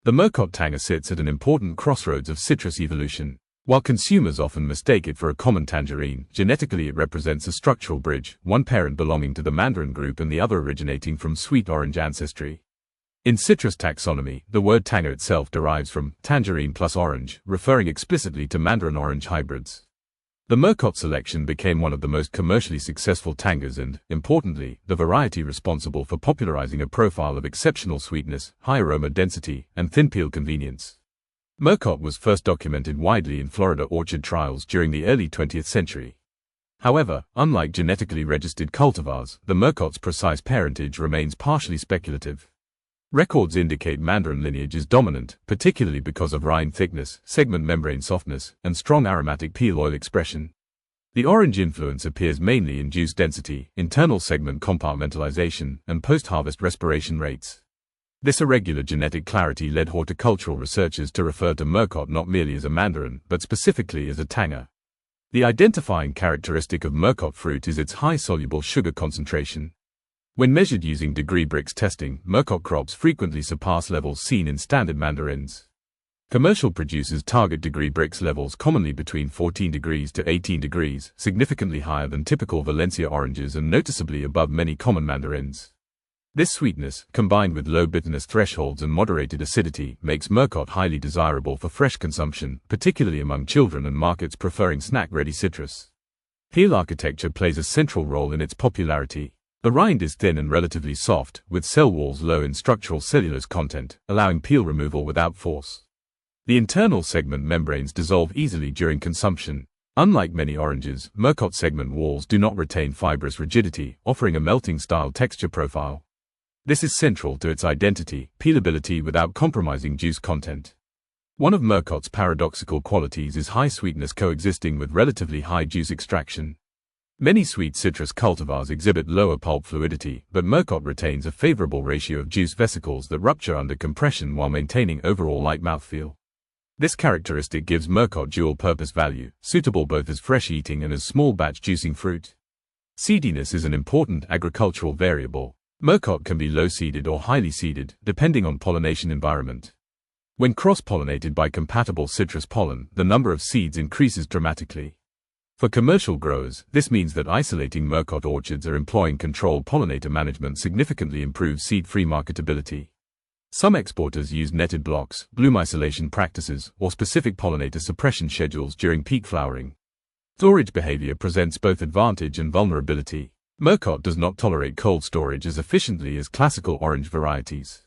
The Murcott Tangor sits at an important crossroads of citrus evolution. While consumers often mistake it for a common tangerine, genetically it represents a structural bridge, one parent belonging to the mandarin group and the other originating from sweet orange ancestry. In citrus taxonomy, the word Tangor itself derives from tangerine plus orange, referring explicitly to mandarin orange hybrids. The Murcott selection became one of the most commercially successful Tangors and, importantly, the variety responsible for popularizing a profile of exceptional sweetness, high aroma density, and thin peel convenience. Murcott was first documented widely in Florida orchard trials during the early 20th century. However, unlike genetically registered cultivars, the Murcott's precise parentage remains partially speculative. Records indicate mandarin lineage is dominant, particularly because of rind thickness, segment membrane softness, and strong aromatic peel oil expression. The orange influence appears mainly in juice density, internal segment compartmentalization, and post-harvest respiration rates. This irregular genetic clarity led horticultural researchers to refer to Murcott not merely as a mandarin, but specifically as a Tangor. The identifying characteristic of Murcott fruit is its high soluble sugar concentration. When measured using degree Brix testing, Murcott crops frequently surpass levels seen in standard mandarins. Commercial producers target degree Brix levels commonly between 14 degrees to 18 degrees, significantly higher than typical Valencia oranges and noticeably above many common mandarins. This sweetness, combined with low bitterness thresholds and moderated acidity, makes Murcott highly desirable for fresh consumption, particularly among children and markets preferring snack-ready citrus. Peel architecture plays a central role in its popularity. The rind is thin and relatively soft, with cell walls low in structural cellulose content, allowing peel removal without force. The internal segment membranes dissolve easily during consumption. Unlike many oranges, Murcott segment walls do not retain fibrous rigidity, offering a melting-style texture profile. This is central to its identity, peelability without compromising juice content. One of Murcott's paradoxical qualities is high sweetness coexisting with relatively high juice extraction. Many sweet citrus cultivars exhibit lower pulp fluidity, but Murcott retains a favorable ratio of juice vesicles that rupture under compression while maintaining overall light mouthfeel. This characteristic gives Murcott dual-purpose value, suitable both as fresh eating and as small-batch juicing fruit. Seediness is an important agricultural variable. Murcott can be low-seeded or highly seeded, depending on pollination environment. When cross-pollinated by compatible citrus pollen, the number of seeds increases dramatically. For commercial growers, this means that isolating Murcott orchards or employing controlled pollinator management significantly improves seed-free marketability. Some exporters use netted blocks, bloom isolation practices, or specific pollinator suppression schedules during peak flowering. Storage behavior presents both advantage and vulnerability. Murcott does not tolerate cold storage as efficiently as classical orange varieties.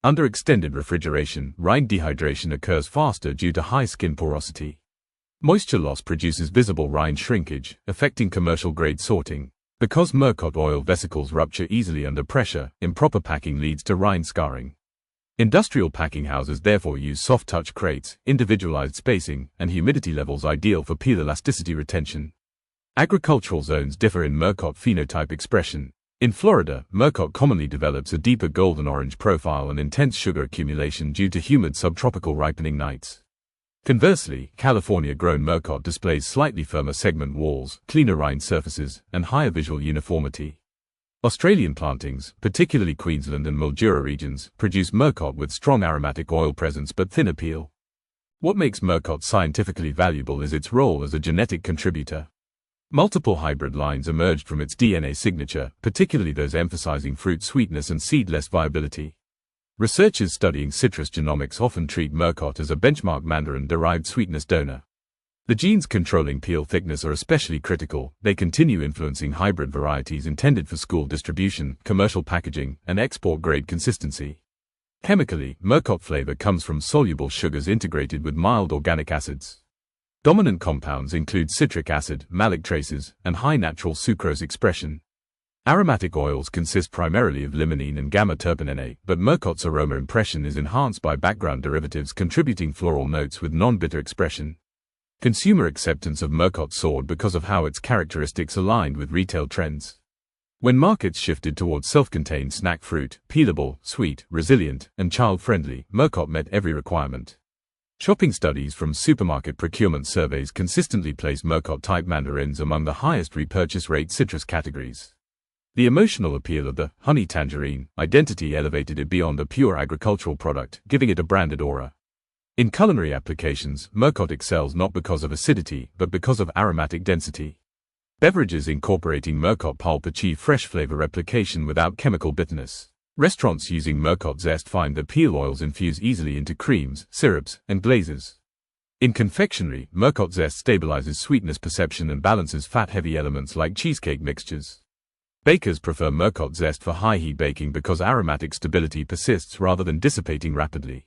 Under extended refrigeration, rind dehydration occurs faster due to high skin porosity. Moisture loss produces visible rind shrinkage, affecting commercial-grade sorting. Because Murcott oil vesicles rupture easily under pressure, improper packing leads to rind scarring. Industrial packing houses therefore use soft-touch crates, individualized spacing, and humidity levels ideal for peel elasticity retention. Agricultural zones differ in Murcott phenotype expression. In Florida, Murcott commonly develops a deeper golden orange profile and intense sugar accumulation due to humid subtropical ripening nights. Conversely, California-grown Murcott displays slightly firmer segment walls, cleaner rind surfaces, and higher visual uniformity. Australian plantings, particularly Queensland and Mildura regions, produce Murcott with strong aromatic oil presence but thinner peel. What makes Murcott scientifically valuable is its role as a genetic contributor. Multiple hybrid lines emerged from its DNA signature, particularly those emphasizing fruit sweetness and seedless viability. Researchers studying citrus genomics often treat Murcott as a benchmark mandarin-derived sweetness donor. The genes controlling peel thickness are especially critical. They continue influencing hybrid varieties intended for school distribution, commercial packaging, and export-grade consistency. Chemically, Murcott flavor comes from soluble sugars integrated with mild organic acids. Dominant compounds include citric acid, malic traces, and high natural sucrose expression. Aromatic oils consist primarily of limonene and gamma-terpinene, but Murcott's aroma impression is enhanced by background derivatives contributing floral notes with non-bitter expression. Consumer acceptance of Murcott soared because of how its characteristics aligned with retail trends. When markets shifted towards self-contained snack fruit, peelable, sweet, resilient, and child-friendly, Murcott met every requirement. Shopping studies from supermarket procurement surveys consistently place Murcott-type mandarins among the highest repurchase rate citrus categories. The emotional appeal of the honey tangerine identity elevated it beyond a pure agricultural product, giving it a branded aura. In culinary applications, Murcott excels not because of acidity, but because of aromatic density. Beverages incorporating Murcott pulp achieve fresh flavor replication without chemical bitterness. Restaurants using Murcott zest find that peel oils infuse easily into creams, syrups, and glazes. In confectionery, Murcott zest stabilizes sweetness perception and balances fat-heavy elements like cheesecake mixtures. Bakers prefer Murcott zest for high-heat baking because aromatic stability persists rather than dissipating rapidly.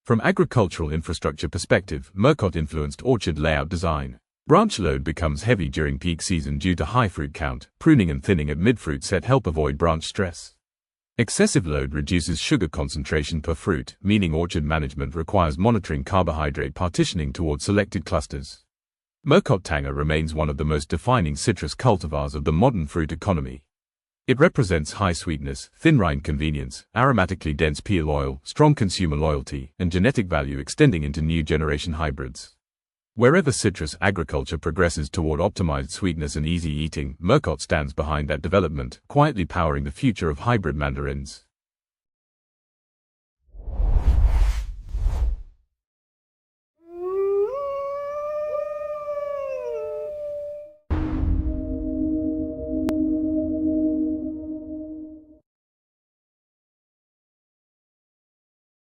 From agricultural infrastructure perspective, Murcott influenced orchard layout design. Branch load becomes heavy during peak season due to high fruit count. Pruning and thinning at mid-fruit set help avoid branch stress. Excessive load reduces sugar concentration per fruit, meaning orchard management requires monitoring carbohydrate partitioning towards selected clusters. Murcott Tangor remains one of the most defining citrus cultivars of the modern fruit economy. It represents high sweetness, thin rind convenience, aromatically dense peel oil, strong consumer loyalty, and genetic value extending into new generation hybrids. Wherever citrus agriculture progresses toward optimized sweetness and easy eating, Murcott stands behind that development, quietly powering the future of hybrid mandarins.